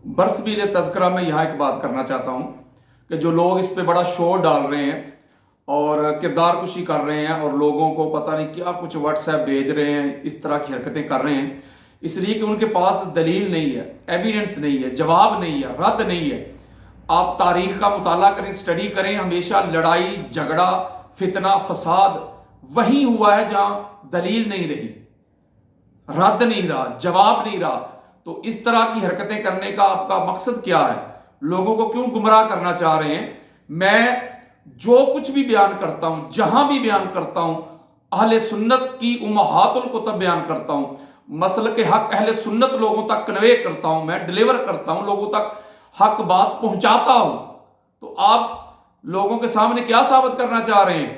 برسبیل تذکرہ میں یہاں ایک بات کرنا چاہتا ہوں کہ جو لوگ اس پہ بڑا شور ڈال رہے ہیں اور کردار کشی کر رہے ہیں اور لوگوں کو پتہ نہیں کیا کچھ واٹس ایپ بھیج رہے ہیں، اس طرح کی حرکتیں کر رہے ہیں، اس لیے کہ ان کے پاس دلیل نہیں ہے، ایویڈنس نہیں ہے، جواب نہیں ہے، رد نہیں ہے۔ آپ تاریخ کا مطالعہ کریں، اسٹڈی کریں، ہمیشہ لڑائی جھگڑا فتنہ فساد وہیں ہوا ہے جہاں دلیل نہیں رہی، رد نہیں رہا، جواب نہیں رہا۔ تو اس طرح کی حرکتیں کرنے کا آپ کا مقصد کیا ہے؟ لوگوں کو کیوں گمراہ کرنا چاہ رہے ہیں؟ میں جو کچھ بھی بیان کرتا ہوں، جہاں بھی بیان کرتا ہوں، اہل سنت کی امہات الکتب بیان کرتا ہوں، مسلک حق اہل سنت لوگوں تک کنوے کرتا ہوں، میں ڈیلیور کرتا ہوں، لوگوں تک حق بات پہنچاتا ہوں۔ تو آپ لوگوں کے سامنے کیا ثابت کرنا چاہ رہے ہیں؟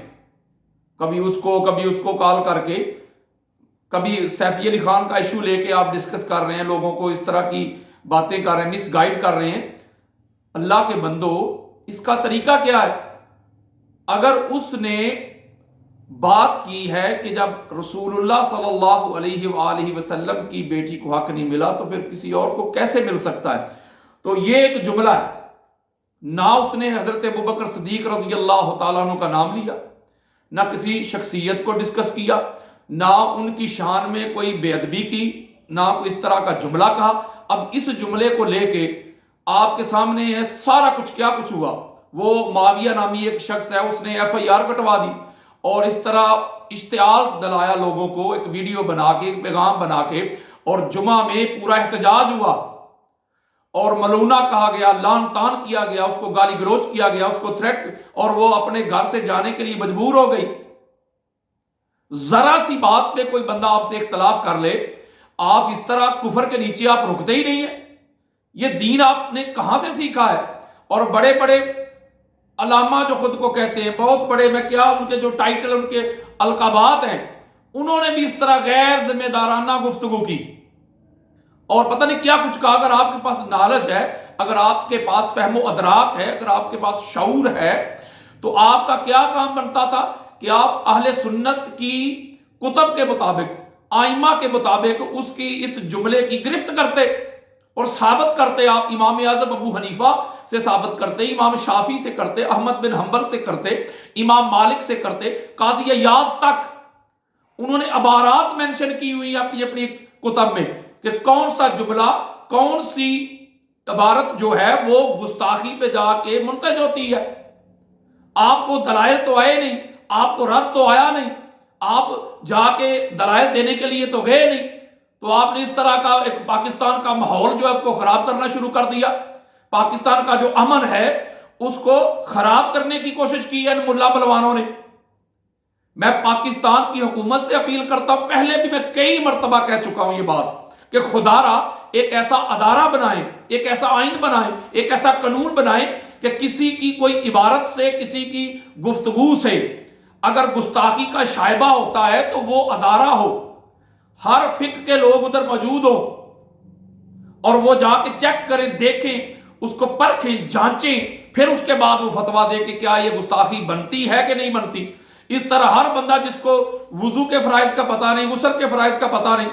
کبھی اس کو کال کر کے، کبھی سیفی علی خان کا ایشو لے کے آپ ڈسکس کر رہے ہیں، لوگوں کو اس طرح کی باتیں کر رہے ہیں، مس گائیڈ کر رہے ہیں۔ اللہ کے بندو، اس کا طریقہ کیا ہے؟ اگر اس نے بات کی ہے کہ جب رسول اللہ صلی اللہ علیہ وآلہ وسلم کی بیٹی کو حق نہیں ملا تو پھر کسی اور کو کیسے مل سکتا ہے؟ تو یہ ایک جملہ ہے، نہ اس نے حضرت ابوبکر صدیق رضی اللہ تعالیٰ عنہ کا نام لیا، نہ کسی شخصیت کو ڈسکس کیا، نہ ان کی شان میں کوئی بے ادبی کی، نہ کوئی اس طرح کا جملہ کہا۔ اب اس جملے کو لے کے آپ کے سامنے ہے سارا کچھ، کیا کچھ ہوا۔ وہ معاویہ نامی ایک شخص ہے، اس نے ایف آئی آر کٹوا دی اور اس طرح اشتعال دلایا لوگوں کو، ایک ویڈیو بنا کے، ایک پیغام بنا کے، اور جمعہ میں پورا احتجاج ہوا اور ملونہ کہا گیا، لان تان کیا گیا، اس کو گالی گلوچ کیا گیا، اس کو تھریٹ، اور وہ اپنے گھر سے جانے کے لیے مجبور ہو گئی۔ ذرا سی بات پہ کوئی بندہ آپ سے اختلاف کر لے، آپ اس طرح کفر کے نیچے آپ رکتے ہی نہیں ہیں۔ یہ دین آپ نے کہاں سے سیکھا ہے؟ اور بڑے بڑے علامہ جو خود کو کہتے ہیں بہت بڑے، میں کیا ان کے جو ٹائٹل، ان کے القابات ہیں، انہوں نے بھی اس طرح غیر ذمہ دارانہ گفتگو کی اور پتہ نہیں کیا کچھ کہا۔ اگر آپ کے پاس نالج ہے، اگر آپ کے پاس فہم و ادراک ہے، اگر آپ کے پاس شعور ہے، تو آپ کا کیا کام بنتا تھا کہ آپ اہل سنت کی کتب کے مطابق، آئمہ کے مطابق اس کی اس جملے کی گرفت کرتے اور ثابت کرتے۔ آپ امام اعظم ابو حنیفہ سے ثابت کرتے، امام شافعی سے کرتے، احمد بن حنبل سے کرتے، امام مالک سے کرتے، قاضی ایاز تک انہوں نے عبارات مینشن کی ہوئی اپنی اپنی کتب میں کہ کون سا جملہ، کون سی عبارت جو ہے وہ گستاخی پہ جا کے منتج ہوتی ہے۔ آپ کو دلائل تو آئے نہیں، آپ کو رد تو آیا نہیں، آپ جا کے دلائل دینے کے لیے تو گئے نہیں، تو آپ نے اس طرح کا ایک پاکستان کا ماحول جو ہے اس کو خراب کرنا شروع کر دیا۔ پاکستان کا جو امن ہے اس کو خراب کرنے کی کوشش کی ہے ان ملا بلوانوں نے۔ میں پاکستان کی حکومت سے اپیل کرتا ہوں، پہلے بھی میں کئی مرتبہ کہہ چکا ہوں یہ بات، کہ خدا را ایک ایسا ادارہ بنائیں، ایک ایسا آئین بنائیں، ایک ایسا قانون بنائیں کہ کسی کی کوئی عبارت سے، کسی کی گفتگو سے اگر گستاخی کا شائبہ ہوتا ہے تو وہ ادارہ ہو، ہر فقہ کے لوگ ادھر موجود ہو اور وہ جا کے چیک کریں، دیکھیں، اس کو پرکھیں، جانچیں، پھر اس کے بعد وہ فتویٰ دے کہ کیا یہ گستاخی بنتی ہے کہ نہیں بنتی۔ اس طرح ہر بندہ جس کو وضو کے فرائض کا پتہ نہیں، غسل کے فرائض کا پتہ نہیں،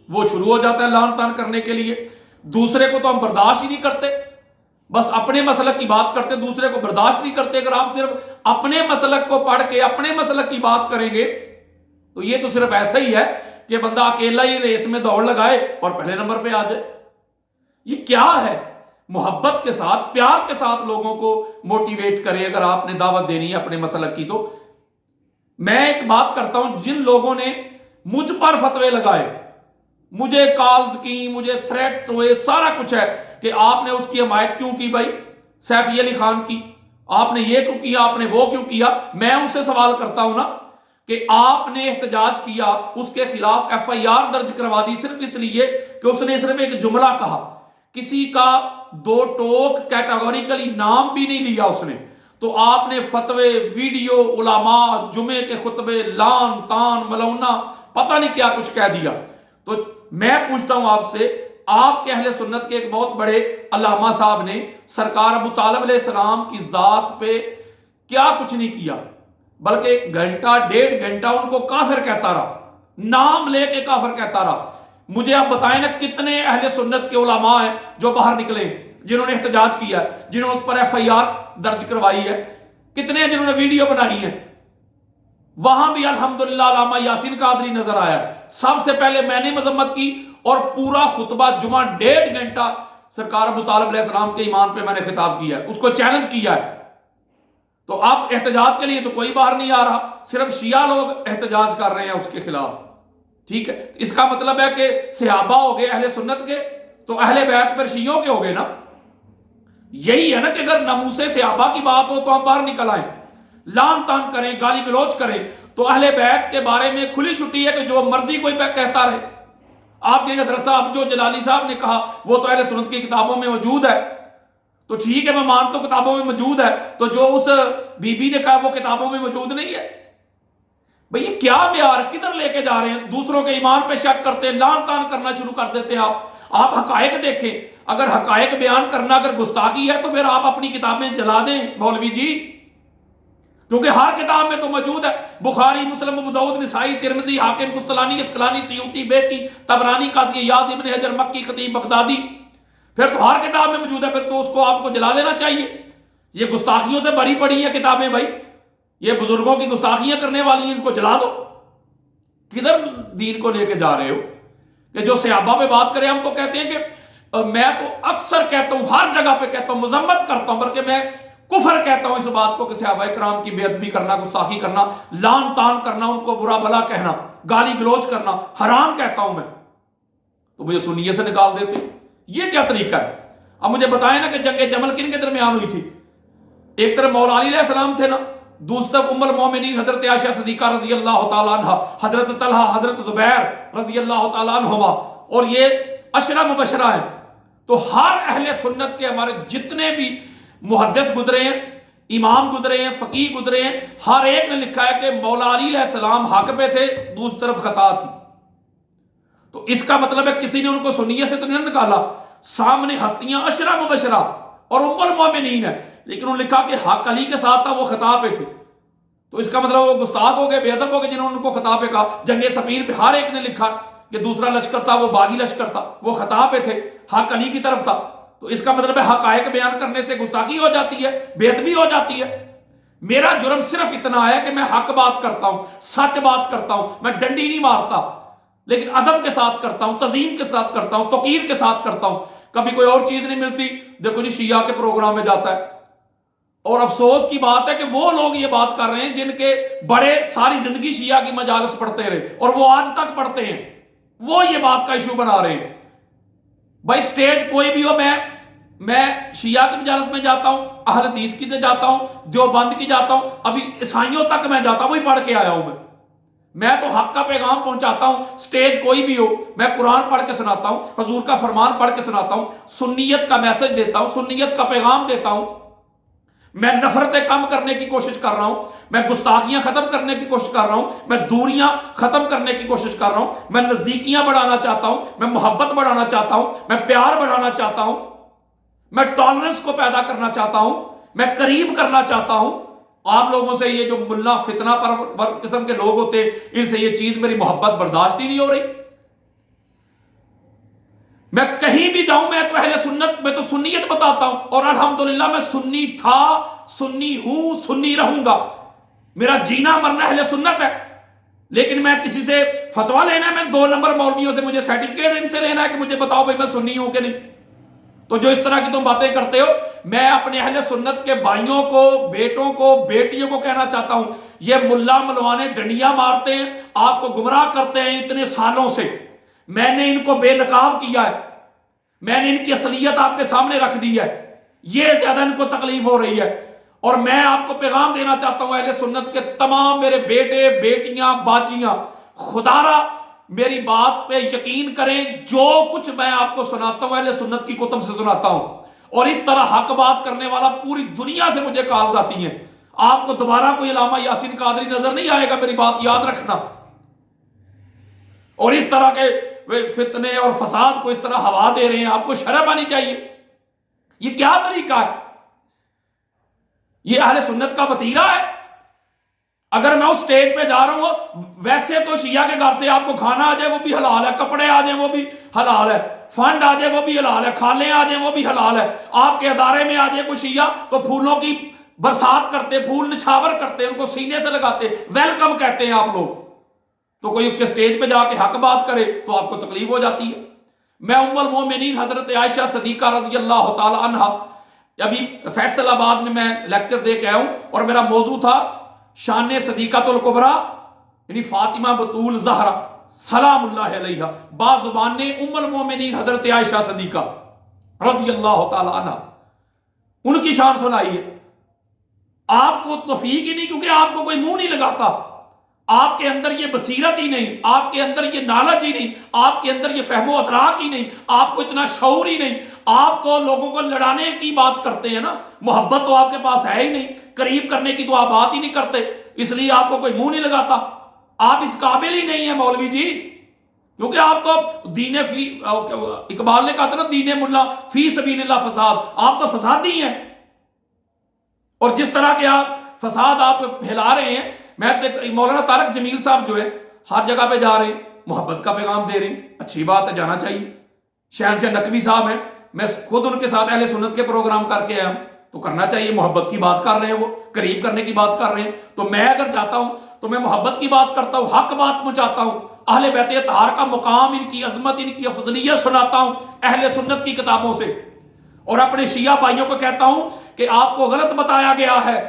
وہ شروع ہو جاتا ہے لان تان کرنے کے لیے۔ دوسرے کو تو ہم برداشت ہی نہیں کرتے، بس اپنے مسلک کی بات کرتے، دوسرے کو برداشت نہیں کرتے۔ اگر آپ صرف اپنے مسلک کو پڑھ کے اپنے مسلک کی بات کریں گے تو یہ تو صرف ایسا ہی ہے کہ بندہ اکیلا ہی ریس میں دوڑ لگائے اور پہلے نمبر پہ آ جائے۔ یہ کیا ہے؟ محبت کے ساتھ، پیار کے ساتھ لوگوں کو موٹیویٹ کریں اگر آپ نے دعوت دینی ہے اپنے مسلک کی۔ تو میں ایک بات کرتا ہوں، جن لوگوں نے مجھ پر فتوے لگائے، مجھے کالز کی، مجھے تھریٹس ہوئے، سارا کچھ ہے کہ آپ نے اس کی حمایت کیوں کی بھائی سیفی علی خان کی، آپ نے یہ کیوں کیا، آپ نے وہ کیوں کیا۔ میں ان سے سوال کرتا ہوں نا کہ آپ نے احتجاج کیا، اس کے خلاف ایف آئی آر درج کروا دی صرف اس لیے کہ اس نے صرف ایک جملہ کہا، کسی کا دو ٹوک کیٹاگوریکلی نام بھی نہیں لیا اس نے، تو آپ نے فتوے، ویڈیو، علماء، جمعے کے خطبے، لان تان ملونہ، پتہ نہیں کیا کچھ کہہ دیا۔ تو میں پوچھتا ہوں آپ سے، آپ کے اہل سنت کے ایک بہت بڑے علامہ صاحب نے سرکار ابو طالب علیہ السلام کی ذات پہ کیا کچھ نہیں کیا، بلکہ گھنٹہ ڈیڑھ گھنٹہ ان کو کافر کہتا رہا، نام لے کے کافر کہتا رہا۔ مجھے آپ بتائیں نا کتنے اہل سنت کے علماء ہیں جو باہر نکلے ہیں، جنہوں نے احتجاج کیا ہے، جنہوں نے اس پر FIR درج کروائی ہے، کتنے ہیں جنہوں نے ویڈیو بنائی ہے؟ وہاں بھی الحمدللہ علامہ یاسین قادری نظر آیا۔ سب سے پہلے میں نے مذمت کی اور پورا خطبہ جمعہ 1.5 گھنٹہ سرکار ابو طالب علیہ السلام کے ایمان پہ میں نے خطاب کیا ہے، اس کو چیلنج کیا ہے۔ تو اب احتجاج کے لیے تو کوئی باہر نہیں آ رہا، صرف شیعہ لوگ احتجاج کر رہے ہیں اس کے خلاف، ٹھیک ہے؟ اس کا مطلب ہے کہ صحابہ ہو گئے اہل سنت کے تو اہل بیت پر شیعوں کے ہو گئے نا۔ یہی ہے نا کہ اگر ناموس صحابہ کی بات ہو تو ہم باہر نکل آئیں، لان تان کریں، گالی گلوچ کریں، تو اہل بیت کے بارے میں کھلی چھٹی ہے کہ جو مرضی کوئی کہتا رہے۔ آپ کے حضرت صاحب جو جلالی صاحب نے کہا وہ تو اہل سنت کی کتابوں میں موجود ہے، تو ٹھیک ہے میں مانتا ہوں کتابوں میں موجود ہے، تو جو اس بی بی نے کہا وہ کتابوں میں موجود نہیں ہے؟ بھئی یہ کیا معیار، کدھر لے کے جا رہے ہیں؟ دوسروں کے ایمان پہ شک کرتے ہیں، لان تان کرنا شروع کر دیتے ہیں۔ آپ حقائق دیکھیں، اگر حقائق بیان کرنا اگر گستاخی ہے تو پھر آپ اپنی کتابیں جلا دیں مولوی جی، کیونکہ ہر کتاب میں تو موجود ہے، بخاری، مسلم، ابو داؤد، نسائی، ترمذی، حاکم، قسطلانی، اسقلانی، سیوطی، بیٹی، طبرانی، قاضی عیاض، ابن حجر مکی، خطیب بغدادی، پھر تو ہر کتاب میں موجود ہے، پھر تو اس کو آپ کو جلا دینا چاہیے۔ یہ گستاخیوں سے بھری پڑی ہیں کتابیں بھائی، یہ بزرگوں کی گستاخیاں کرنے والی ہیں، ان کو جلا دو۔ کدھر دین کو لے کے جا رہے ہو؟ کہ جو صحابہ پہ بات کرے، ہم تو کہتے ہیں کہ میں تو اکثر کہتا ہوں، ہر جگہ پہ کہتا ہوں، مذمت کرتا ہوں، بلکہ میں کفر کہتا ہوں اس بات کو کہ صحابہ کرام کی بے ادبی کرنا، گستاخی کرنا، لان تان کرنا، ان کو برا بھلا کہنا، گالی گلوچ کرنا حرام کہتا ہوں میں، تو مجھے سنیے سے نکال دیتے۔ یہ کیا طریقہ ہے؟ اب مجھے بتائیں نا کہ جنگ جمل کن کے درمیان ہوئی تھی؟ ایک طرف مولا علی علیہ السلام تھے نا، دوسری طرف ام المومنین حضرت عائشہ صدیقہ رضی اللہ تعالیٰ عنہ، حضرت طلحہ، حضرت زبیر رضی اللہ تعالیٰ عنہما، اور یہ عشرہ مبشرہ ہیں۔ تو ہر اہل سنت کے ہمارے جتنے بھی محدث گزرے ہیں، امام گزرے ہیں، فقیہ گزرے ہیں، ہر ایک نے لکھا ہے کہ مولا علی علیہ السلام حق پہ تھے، دوسری طرف خطا تھی۔ تو اس کا مطلب ہے کسی نے ان کو سنیہ سے تو نہیں نکالا، سامنے ہستیاں عشرہ مبشرہ اور ام المومنین ہے، لیکن انہوں نے لکھا کہ حق علی کے ساتھ تھا، وہ خطا پہ تھے۔ تو اس کا مطلب وہ گستاخ ہو گئے، بے ادب ہو گئے جنہوں نے ان کو خطا پہ کہا۔ جنگ صفین پہ ہر ایک نے لکھا کہ دوسرا لشکر تھا وہ باغی لشکر تھا، وہ خطا پہ تھے، حق علی کی طرف تھا۔ تو اس کا مطلب ہے حقائق بیان کرنے سے گستاخی ہو جاتی ہے، بے ادبی ہو جاتی ہے۔ میرا جرم صرف اتنا ہے کہ میں حق بات کرتا ہوں، سچ بات کرتا ہوں، میں ڈنڈی نہیں مارتا، لیکن ادب کے ساتھ کرتا ہوں، تعظیم کے ساتھ کرتا ہوں، توقیر کے ساتھ کرتا ہوں۔ کبھی کوئی اور چیز نہیں ملتی، دیکھو جی شیعہ کے پروگرام میں جاتا ہے، اور افسوس کی بات ہے کہ وہ لوگ یہ بات کر رہے ہیں جن کے بڑے ساری زندگی شیعہ کی مجالس پڑھتے رہے اور وہ آج تک پڑھتے ہیں، وہ یہ بات کا ایشو بنا رہے ہیں۔ بھائی سٹیج کوئی بھی ہو، میں شیعہ کی مجالس میں جاتا ہوں، اہل حدیث کی جاتا ہوں، دیوبند کی جاتا ہوں، ابھی عیسائیوں تک میں جاتا ہوں، وہی پڑھ کے آیا ہوں میں تو حق کا پیغام پہنچاتا ہوں۔ سٹیج کوئی بھی ہو، میں قرآن پڑھ کے سناتا ہوں، حضور کا فرمان پڑھ کے سناتا ہوں، سنیت کا میسج دیتا ہوں، سنیت کا پیغام دیتا ہوں۔ میں نفرتیں کم کرنے کی کوشش کر رہا ہوں، میں گستاخیاں ختم کرنے کی کوشش کر رہا ہوں، میں دوریاں ختم کرنے کی کوشش کر رہا ہوں، میں نزدیکیاں بڑھانا چاہتا ہوں، میں محبت بڑھانا چاہتا ہوں، میں پیار بڑھانا چاہتا ہوں، میں ٹالرنس کو پیدا کرنا چاہتا ہوں، میں قریب کرنا چاہتا ہوں۔ آپ لوگوں سے یہ جو ملا فتنہ پر قسم کے لوگ ہوتے ہیں، ان سے یہ چیز میری محبت برداشت ہی نہیں ہو رہی۔ میں کہیں بھی جاؤں میں تو اہل سنت، میں تو سنیت بتاتا ہوں، اور الحمدللہ میں سنی تھا، سنی ہوں، سنی رہوں گا۔ میرا جینا مرنا اہل سنت ہے، لیکن میں کسی سے فتویٰ لینا ہے، میں 2 نمبر مولویوں سے مجھے سرٹیفکیٹ ان سے لینا ہے کہ مجھے بتاؤ بھائی میں سنی ہوں کہ نہیں۔ تو جو اس طرح کی تم باتیں کرتے ہو، میں اپنے اہل سنت کے بھائیوں کو، بیٹوں کو، بیٹیوں کو کہنا چاہتا ہوں، یہ ملا ملوانے ڈنڈیاں مارتے ہیں، آپ کو گمراہ کرتے ہیں اتنے سالوں سے۔ میں نے ان کو بے نقاب کیا ہے، میں نے ان کی اصلیت آپ کے سامنے رکھ دی ہے، یہ زیادہ ان کو تکلیف ہو رہی ہے۔ اور میں آپ کو پیغام دینا چاہتا ہوں اہل سنت کے تمام میرے بیٹے، بیٹیاں، باجیاں، خدا را میری بات پہ یقین کریں، جو کچھ میں آپ کو سناتا ہوں اہل سنت کی کتب سے سناتا ہوں، اور اس طرح حق بات کرنے والا پوری دنیا سے مجھے کالز آتی ہیں۔ آپ کو دوبارہ کوئی علامہ یاسین قادری نظر نہیں آئے گا، میری بات یاد رکھنا۔ اور اس طرح کے فتنے اور فساد کو اس طرح ہوا دے رہے ہیں، آپ کو شرم آنی چاہیے۔ یہ کیا طریقہ ہے؟ یہ اہل سنت کا وتیرہ ہے؟ اگر میں اس سٹیج پہ جا رہا ہوں، ویسے تو شیعہ کے گھر سے آپ کو کھانا آ جائے وہ بھی حلال ہے، کپڑے آ جائیں وہ بھی حلال ہے، فنڈ آ جائے وہ بھی حلال ہے، کھالیں آ جائیں وہ بھی حلال ہے، آپ کے ادارے میں آ جائے کوئی شیعہ تو پھولوں کی برسات کرتے، پھول نچھاور کرتے، ان کو سینے سے لگاتے، ویلکم کہتے ہیں آپ لوگ، تو کوئی اس کے سٹیج پہ جا کے حق بات کرے تو آپ کو تکلیف ہو جاتی ہے۔ میں ام المومنین حضرت عائشہ صدیقہ رضی اللہ تعالی عنہ، ابھی فیصل آباد میں لیکچر دے کے آیا ہوں اور میرا موضوع تھا شان صدیقۃ الکبریٰ، یعنی فاطمہ بطول زہرا سلام اللہ علیہا، بعض زبان نے ام المومنین حضرت عائشہ صدیقہ رضی اللہ تعالی عنہ، ان کی شان سنائی ہے۔ آپ کو توفیق ہی نہیں، کیونکہ آپ کو کوئی منہ نہیں لگاتا، آپ کے اندر یہ بصیرت ہی نہیں، آپ کے اندر یہ نالج ہی نہیں، آپ کے اندر یہ فہم و ادراک ہی نہیں، آپ کو اتنا شعور ہی نہیں، آپ تو لوگوں کو لڑانے کی بات کرتے ہیں نا، محبت تو آپ کے پاس ہے ہی نہیں، قریب کرنے کی تو آپ بات ہی نہیں کرتے، اس لیے آپ کو کوئی منہ نہیں لگاتا، آپ اس قابل ہی نہیں ہیں مولوی جی، کیونکہ آپ تو دین فی، اقبال نے کہا تھا نا دین ملا فی سبیل اللہ فساد، آپ تو فسادی ہیں، اور جس طرح کے آپ فساد آپ پھیلا رہے ہیں، میں مولانا طارق جمیل صاحب جو ہے ہر جگہ پہ جا رہے ہیں، محبت کا پیغام دے رہے ہیں، اچھی بات ہے، جانا چاہیے۔ شہنشاہ نقوی صاحب ہیں، میں خود ان کے ساتھ اہل سنت کے پروگرام کر کے آیا ہوں، تو کرنا چاہیے، محبت کی بات کر رہے ہیں، وہ قریب کرنے کی بات کر رہے ہیں، تو میں اگر جاتا ہوں تو میں محبت کی بات کرتا ہوں، حق بات پہنچاتا ہوں، اہل بیت اطہار کا مقام، ان کی عظمت، ان کی افضلیت سناتا ہوں اہل سنت کی کتابوں سے، اور اپنے شیعہ بھائیوں کو کہتا ہوں کہ آپ کو غلط بتایا گیا ہے،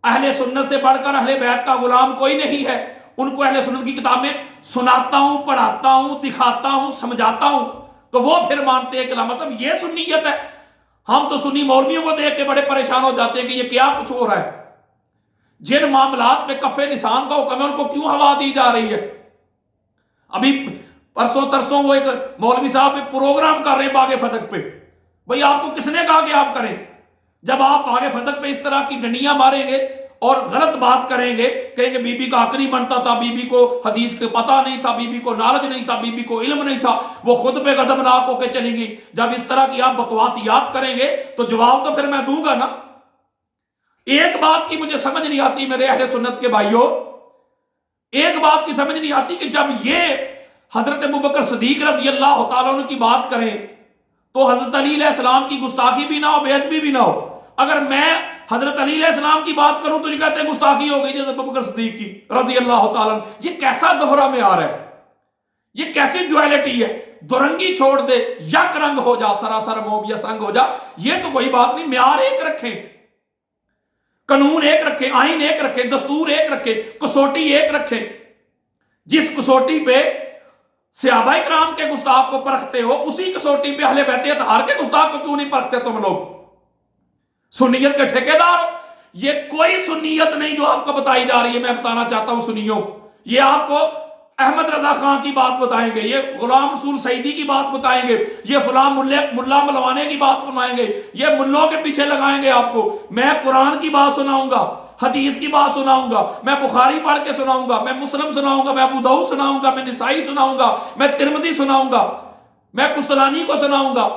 اہل سنت سے بڑھ کر اہل بیت کا غلام کوئی نہیں ہے، ان کو اہل سنت کی کتابیں سناتا ہوں، پڑھاتا ہوں، دکھاتا ہوں، سمجھاتا ہوں، تو وہ پھر مانتے ہیں کہ لا مطلب یہ سنیت ہے۔ ہم تو سنی مولویوں کو دیکھ کے بڑے پریشان ہو جاتے ہیں کہ یہ کیا کچھ ہو رہا ہے، جن معاملات میں کف لسان کا حکم ہے ان کو کیوں ہوا دی جا رہی ہے۔ ابھی پرسوں ترسوں وہ ایک مولوی صاحب پروگرام کر رہے ہیں باغ فتح پہ، بھئی آپ کو کس نے کہا کہ آپ کریں؟ جب آپ باغ فتح پہ اس طرح کی ڈنڈیاں ماریں گے اور غلط بات کریں گے، کہیں گے بی بی کا حق نہیں بنتا تھا، بی بی کو حدیث کے پتہ نہیں تھا، بی بی کو نالج نہیں تھا، بی بی کو علم نہیں تھا، وہ خود پہ غضبناک ہو کے چلی گی، جب اس طرح کی آپ بکواسیات کریں گے تو جواب تو پھر میں دوں گا نا۔ ایک بات کی مجھے سمجھ نہیں آتی میرے اہل سنت کے بھائیوں، ایک بات کی سمجھ نہیں آتی کہ جب یہ حضرت ابوبکر صدیق رضی اللہ تعالیٰ عنہ کی بات کریں تو حضرت علی علیہ السلام کی گستاخی بھی نہ ہو، بے ادبی بھی نہ ہو، اگر میں حضرت علی علیہ السلام کی بات کروں تو یہ کہتے ہیں گستاخی ہو گئی حضرت ابوبکر صدیق کی رضی اللہ تعالیٰ عنہ۔ یہ کیسا دوہرا معیار ہے، یہ کیسی ڈویلٹی ہے؟ دورنگی چھوڑ دے، یک رنگ ہو جا، سراسر موم یا سنگ ہو جا، یہ تو کوئی بات نہیں، معیار ایک رکھیں، قانون ایک رکھیں، آئین ایک رکھیں، دستور ایک رکھیں، کسوٹی ایک رکھیں۔ جس کسوٹی پہ صحابہ کرام کے گستاخ کو پرکھتے ہو، اسی کسوٹی پہ اہل بیت اطہار کے گستاخ کو کیوں نہیں پرکھتے تم لوگ؟ سنیت کے ٹھیکیدار ہو؟ یہ کوئی سنیت نہیں جو آپ کو بتائی جا رہی ہے، میں بتانا چاہتا ہوں سنیوں، یہ آپ کو احمد رضا خان کی بات بتائیں گے، یہ غلام رسول سعیدی کی بات بتائیں گے، یہ فلاں ملا ملوانے کی بات بتائیں گے، یہ ملوں کے پیچھے لگائیں گے آپ کو۔ میں قرآن کی بات سناؤں گا، حدیث کی بات سناؤں گا، میں بخاری پڑھ کے سناؤں گا، میں مسلم سناؤں گا، میں ابو داؤد سناؤں گا، میں نسائی سناؤں گا، میں ترمذی سناؤں گا، میں قسطلانی کو سناؤں گا،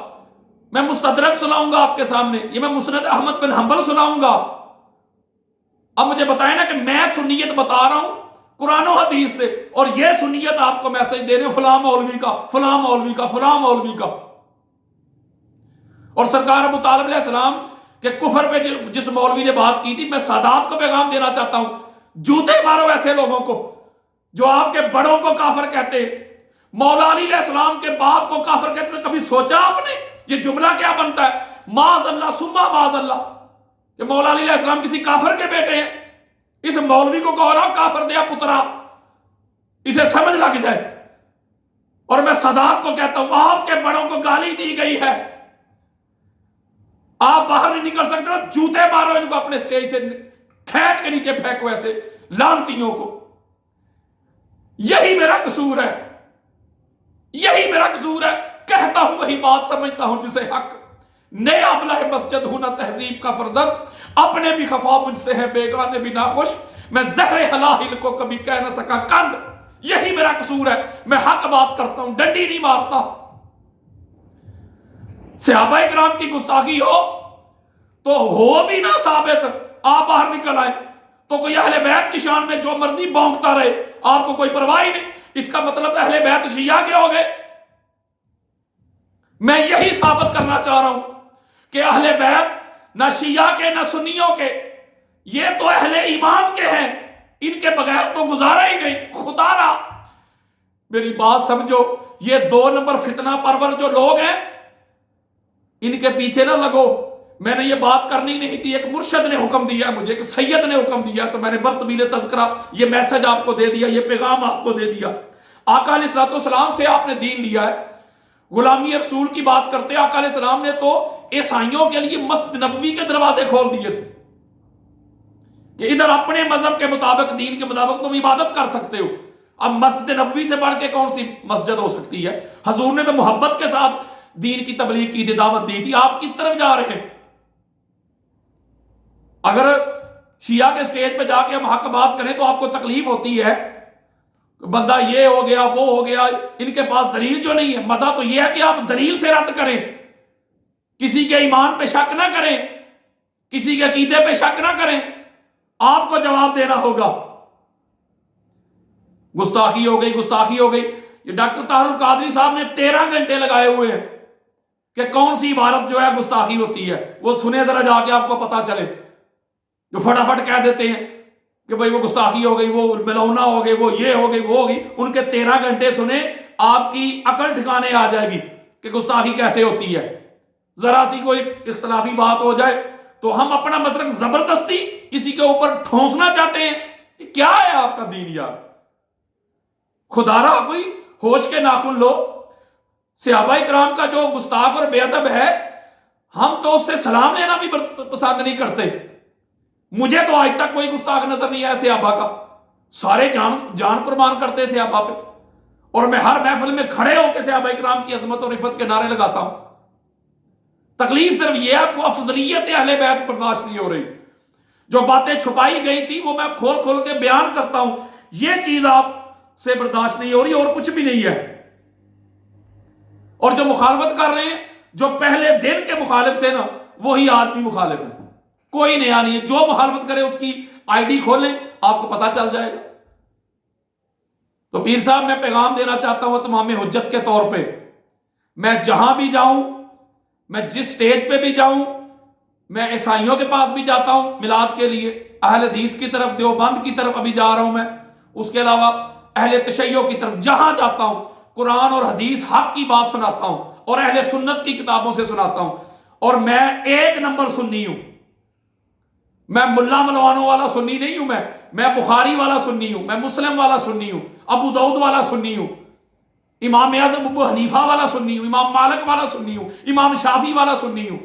میں مستدرک سناؤں گا آپ کے سامنے، یہ میں مسند احمد بن حنبل سناؤں گا۔ اب مجھے بتائیں نا کہ میں سنیت بتا رہا ہوں قرآن و حدیث سے، اور یہ سنیت آپ کو میسج دے رہے ہیں فلاں مولوی کا، فلاں مولوی کا، فلاں مولوی کا۔ اور سرکار ابو طالب علیہ السلام کہ کفر پہ جس مولوی نے بات کی تھی، میں سادات کو پیغام دینا چاہتا ہوں، جوتے مارو ایسے لوگوں کو جو آپ کے بڑوں کو کافر کہتے ہیں، مولا علی علیہ السلام کے باپ کو کافر کہتے ہیں۔ کبھی سوچا آپ نے یہ جملہ کیا بنتا ہے؟ معاذ اللہ ثم معاذ اللہ، کہ مولا علی علیہ السلام کسی کافر کے بیٹے ہیں؟ اس مولوی کو کہو رہا کافر دیا پترا، اسے سمجھ لگ جائے۔ اور میں سادات کو کہتا ہوں آپ کے بڑوں کو گالی دی گئی ہے، آپ باہر نہیں نکل سکتے، جوتے مارو ان کو، اپنے سٹیج سے کھینچ کے نیچے پھینکو ایسے لانتیوں کو۔ یہی میرا قصور ہے، یہی میرا قصور ہے، کہتا ہوں وہی بات، سمجھتا ہوں جسے حق۔ نیا ابلہ مسجد ہوں نہ تہذیب کا فرزند، اپنے بھی خفا مجھ سے ہیں بیگانے بھی ناخوش، میں زہر حلاہل کو کبھی کہہ نہ سکا کند۔ یہی میرا قصور ہے، میں حق بات کرتا ہوں، ڈنڈی نہیں مارتا۔ صحابہ کرام کی گستاخی ہو تو ہو بھی نہ ثابت، آپ باہر نکل آئے، تو کوئی اہل بیت کی شان میں جو مرضی بونکتا رہے، آپ کو کوئی پرواہ ہی نہیں، اس کا مطلب اہل بیت شیعہ کے ہو گئے۔ میں یہی ثابت کرنا چاہ رہا ہوں کہ اہل بیت نہ شیعہ کے نہ سنیوں کے، یہ تو اہل ایمان کے ہیں، ان کے بغیر تو گزارا ہی نہیں۔ خدا را میری بات سمجھو، یہ 2 نمبر فتنہ پرور جو لوگ ہیں ان کے پیچھے نہ لگو۔ میں نے یہ بات کرنی نہیں تھی، ایک مرشد نے حکم دیا مجھے، ایک سید نے حکم دیا، تو میں نے برسبیل تذکرہ یہ میسج آپ کو دے دیا، یہ پیغام آپ کو دے دیا۔ آقا علیہ السلام سے آپ نے دین لیا ہے، غلامی رسول کی بات کرتے۔ آقا علیہ السلام نے تو عیسائیوں کے لیے مسجد نبوی کے دروازے کھول دیے تھے کہ ادھر اپنے مذہب کے مطابق، دین کے مطابق تم عبادت کر سکتے ہو۔ اب مسجد نبوی سے بڑھ کے کون سی مسجد ہو سکتی ہے؟ حضور نے تو محبت کے ساتھ دین کی تبلیغ کی تھی، دعوت دی تھی، آپ کس طرف جا رہے ہیں؟ اگر شیعہ کے سٹیج پہ جا کے ہم حق بات کریں تو آپ کو تکلیف ہوتی ہے، بندہ یہ ہو گیا وہ ہو گیا، ان کے پاس دلیل جو نہیں ہے۔ مزہ تو یہ ہے کہ آپ دلیل سے رد کریں، کسی کے ایمان پہ شک نہ کریں، کسی کے عقیدے پہ شک نہ کریں، آپ کو جواب دینا ہوگا۔ گستاخی ہو گئی، گستاخی ہو گئی۔ یہ ڈاکٹر طاہر القادری صاحب نے 13 گھنٹے لگائے ہوئے ہیں کہ کون سی عبارت جو ہے گستاخی ہوتی ہے، وہ سنے ذرا جا کے آپ کو پتا چلے۔ جو فٹافٹ کہہ دیتے ہیں کہ بھئی وہ گستاخی ہو گئی، وہ ملونا ہو گئی، وہ یہ ہو گئی، وہ ہو گئی، ان کے 13 گھنٹے سنیں، آپ کی عقل ٹھکانے آ جائے گی کہ گستاخی کیسے ہوتی ہے۔ ذرا سی کوئی اختلافی بات ہو جائے تو ہم اپنا مسلک زبردستی کسی کے اوپر ٹھونسنا چاہتے ہیں۔ یہ کیا ہے آپ کا دین یار؟ خدا را کوئی ہوش کے ناخن لو۔ صحابہ اکرام کا جو گستاخ اور بے ادب ہے، ہم تو اس سے سلام لینا بھی پسند نہیں کرتے۔ مجھے تو آج تک کوئی گستاخ نظر نہیں آیا صحابہ کا، سارے جان قربان کرتے صحابہ پہ، اور میں ہر محفل میں کھڑے ہو کے صحابہ اکرام کی عظمت اور عفت کے نعرے لگاتا ہوں۔ تکلیف صرف یہ ہے کہ افضلیت اہل بیت برداشت نہیں ہو رہی۔ جو باتیں چھپائی گئی تھی وہ میں کھول کھول کے بیان کرتا ہوں، یہ چیز آپ سے برداشت نہیں ہو رہی، اور کچھ بھی نہیں ہے۔ اور جو مخالفت کر رہے ہیں، جو پہلے دن کے مخالف تھے نا، وہی آج بھی مخالف ہیں، کوئی نیا نہیں ہے۔ جو مخالفت کرے اس کی آئی ڈی کھولیں، آپ کو پتا چل جائے گا۔ تو پیر صاحب میں پیغام دینا چاہتا ہوں تمام حجت کے طور پہ، میں جہاں بھی جاؤں، میں جس سٹیج پہ بھی جاؤں، میں عیسائیوں کے پاس بھی جاتا ہوں میلاد کے لیے، اہل حدیث کی طرف، دیوبند کی طرف ابھی جا رہا ہوں میں، اس کے علاوہ اہل تشیع کی طرف، جہاں جاتا ہوں قرآن اور حدیث حق کی بات سناتا ہوں اور اہل سنت کی کتابوں سے سناتا ہوں۔ اور میں 1 نمبر سنی ہوں، میں ملا ملوانوں والا سنی نہیں ہوں، میں بخاری والا سنی ہوں، میں مسلم والا سنی ہوں، ابو داؤد والا سنی ہوں، امام اعظم ابو حنیفہ والا سنی ہوں، امام مالک والا سنی ہوں، امام شافعی والا سنی ہوں۔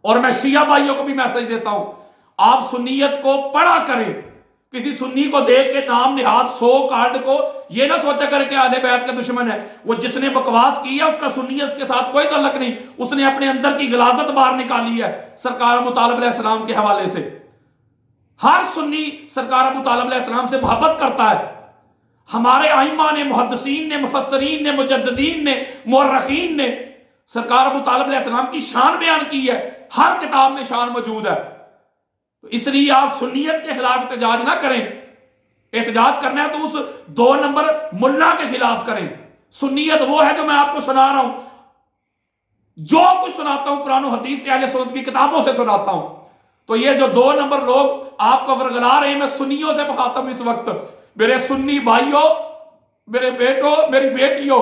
اور میں شیعہ بھائیوں کو بھی میسج دیتا ہوں، آپ سنیت کو پڑھا کریں، کسی سنی کو دیکھ کے نام نہاد 100 کارڈ کو یہ نہ سوچا کرے کہ اہل بیت کا دشمن ہے۔ وہ جس نے بکواس کی ہے اس کا سنیت کے ساتھ کوئی تعلق نہیں، اس نے اپنے اندر کی غلاظت باہر نکالی ہے سرکار ابو طالب علیہ السلام کے حوالے سے۔ ہر سنی سرکار ابو طالب علیہ السلام سے محبت کرتا ہے۔ ہمارے ائمہ نے، محدثین نے، مفسرین نے، مجددین نے، مورخین نے سرکار ابو طالب علیہ السلام کی شان بیان کی ہے، ہر کتاب میں شان موجود ہے۔ تو اس لیے آپ سنیت کے خلاف احتجاج نہ کریں، احتجاج کرنا ہے تو اس 2 نمبر ملا کے خلاف کریں۔ سنیت وہ ہے جو میں آپ کو سنا رہا ہوں، جو کچھ سناتا ہوں قرآن و حدیث سے، اہل سنت کی کتابوں سے سناتا ہوں۔ تو یہ جو 2 نمبر لوگ آپ کو ورگلا رہے ہیں، میں سنیوں سے مخاطب اس وقت، میرے سنی بھائیوں، میرے بیٹوں، میری بیٹیوں،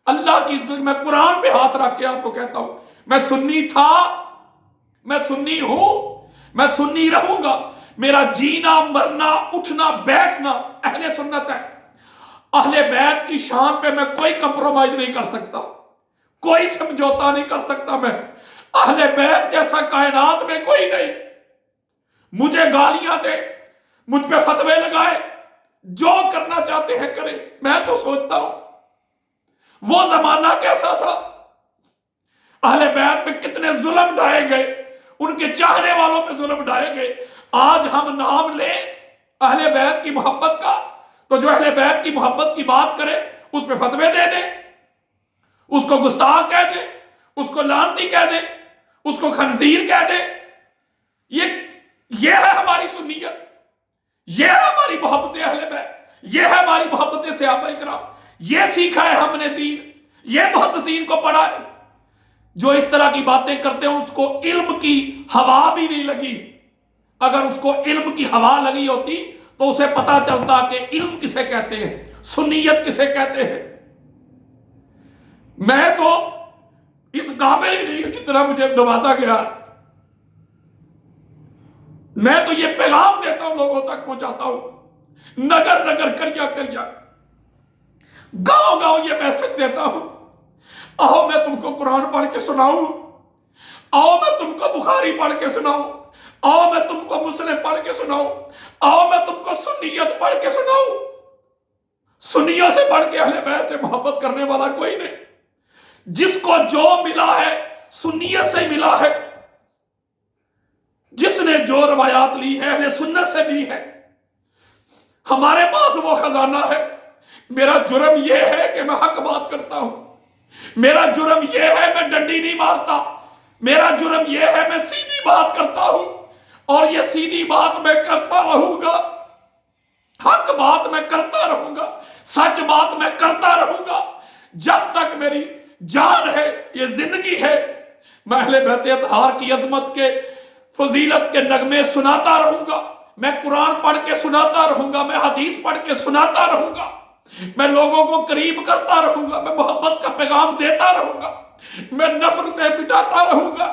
اللہ کی عزت میں قرآن پہ ہاتھ رکھ کے آپ کو کہتا ہوں، میں سنی تھا، میں سنی ہوں، میں سنی رہوں گا۔ میرا جینا، مرنا، اٹھنا، بیٹھنا اہل سنت ہے۔ اہل بیت کی شان پہ میں کوئی کمپرومائز نہیں کر سکتا، کوئی سمجھوتا نہیں کر سکتا۔ میں اہل بیت جیسا کائنات میں کوئی نہیں۔ مجھے گالیاں دے، مجھ پہ فتوے لگائے، جو کرنا چاہتے ہیں کریں، میں تو سوچتا ہوں وہ زمانہ کیسا تھا، اہل بیت پہ کتنے ظلم ڈھائے گئے، ان کے چاہنے والوں پہ ظلم ڈھائے گئے۔ آج ہم نام لیں اہل بیت کی محبت کا، تو جو اہل بیت کی محبت کی بات کرے اس پہ فتوے دے دیں، اس کو گستاخ کہہ دیں، اس کو لعنتی کہہ دیں، اس کو خنزیر کہہ دیں۔ یہ ہے ہماری سنیت، یہ ہے ہماری محبت اہل بیت، یہ ہے ہماری محبت صحابہ کرام، یہ سیکھا ہے ہم نے دین، یہ محدثین کو پڑھا ہے۔ جو اس طرح کی باتیں کرتے ہیں اس کو علم کی ہوا بھی نہیں لگی۔ اگر اس کو علم کی ہوا لگی ہوتی تو اسے پتا چلتا کہ علم کسے کہتے ہیں، سنیت کسے کہتے ہیں۔ میں تو اس قابل ہی نہیں ہوں جتنا مجھے نوازا گیا۔ میں تو یہ پیغام دیتا ہوں، لوگوں تک پہنچاتا ہوں، نگر نگر کریا کریا، گاؤں گاؤں یہ میسج دیتا ہوں، آؤ میں تم کو قرآن پڑھ کے سناؤں، آؤ میں تم کو بخاری پڑھ کے سناؤں، آؤ میں تم کو مسلم پڑھ کے سناؤں، آؤ میں تم کو سنیت پڑھ کے سناؤں۔ سنیت سے بڑھ کے اہل بیت سے محبت کرنے والا کوئی نہیں۔ جس کو جو ملا ہے سنیت سے ملا ہے، جس نے جو روایات لی ہے اہل سنت سے لی ہے۔ ہمارے پاس وہ خزانہ ہے۔ میرا جرم یہ ہے کہ میں حق بات کرتا ہوں، میرا جرم یہ ہے میں ڈنڈی نہیں مارتا، میرا جرم یہ ہے میں سیدھی بات کرتا ہوں، اور یہ سیدھی بات میں کرتا رہوں گا، حق بات میں کرتا رہوں گا، سچ بات میں کرتا رہوں گا جب تک میری جان ہے، یہ زندگی ہے۔ میں اہل بیت اطہار کی عظمت کے، فضیلت کے نغمے سناتا رہوں گا، میں قرآن پڑھ کے سناتا رہوں گا، میں حدیث پڑھ کے سناتا رہوں گا، میں لوگوں کو قریب کرتا رہوں گا، میں محبت کا پیغام دیتا رہوں گا، میں نفرتیں مٹاتا رہوں گا،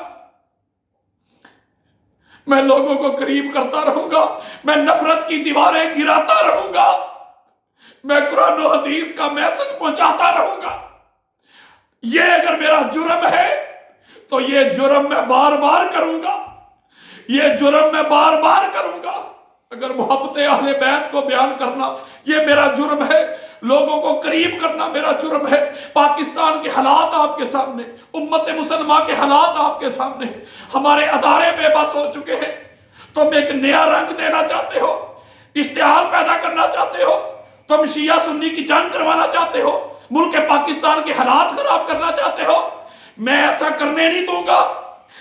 میں لوگوں کو قریب کرتا رہوں گا، میں نفرت کی دیواریں گراتا رہوں گا، میں قرآن و حدیث کا میسج پہنچاتا رہوں گا۔ یہ اگر میرا جرم ہے تو یہ جرم میں بار بار کروں گا، یہ جرم میں بار بار کروں گا۔ اگر محبت اہل بیت کو بیان کرنا یہ میرا جرم ہے، لوگوں کو قریب کرنا میرا جرم ہے، پاکستان کے حالات آپ کے سامنے، امت مسلمہ کے حالات آپ کے سامنے، ہمارے ادارے بے بس ہو چکے ہیں، تم ایک نیا رنگ دینا چاہتے ہو، اشتعال پیدا کرنا چاہتے ہو، تم شیعہ سنی کی جنگ کروانا چاہتے ہو، ملک پاکستان کے حالات خراب کرنا چاہتے ہو، میں ایسا کرنے نہیں دوں گا۔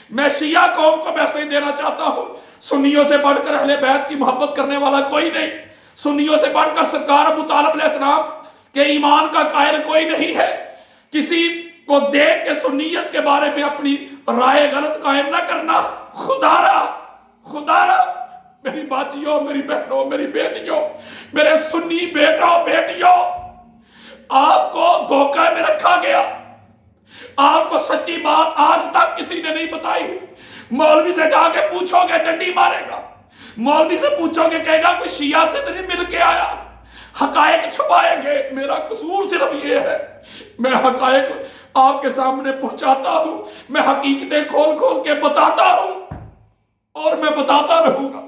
میں شیعہ قوم کو میسج دینا چاہتا ہوں، سنیوں سے بڑھ کر اہل بیت کی محبت کرنے والا کوئی نہیں، سنیوں سے بڑھ کر سرکار ابو طالب علیہ السلام کے ایمان کا قائل کوئی نہیں ہے۔ کسی کو دیکھ کے سنیت کے بارے میں اپنی رائے غلط قائم نہ کرنا۔ خدا را میری باتیوں، میری بہنوں، میری بیٹیوں، میرے سنی بیٹوں بیٹیوں، آپ کو دھوکہ میں رکھا گیا، آپ کو سچی بات آج تک کسی نے نہیں بتائی۔ مولوی سے جا کے پوچھو گے ڈنڈی مارے گا، مولوی سے پوچھو گے کہے گا کوئی شیعہ سے نہیں مل کے آیا، حقائق چھپائیں گے۔ میرا قصور صرف یہ ہے، میں حقائق آپ کے سامنے پہنچاتا ہوں، میں حقیقتیں کھول کھول کے بتاتا ہوں، اور میں بتاتا رہوں گا۔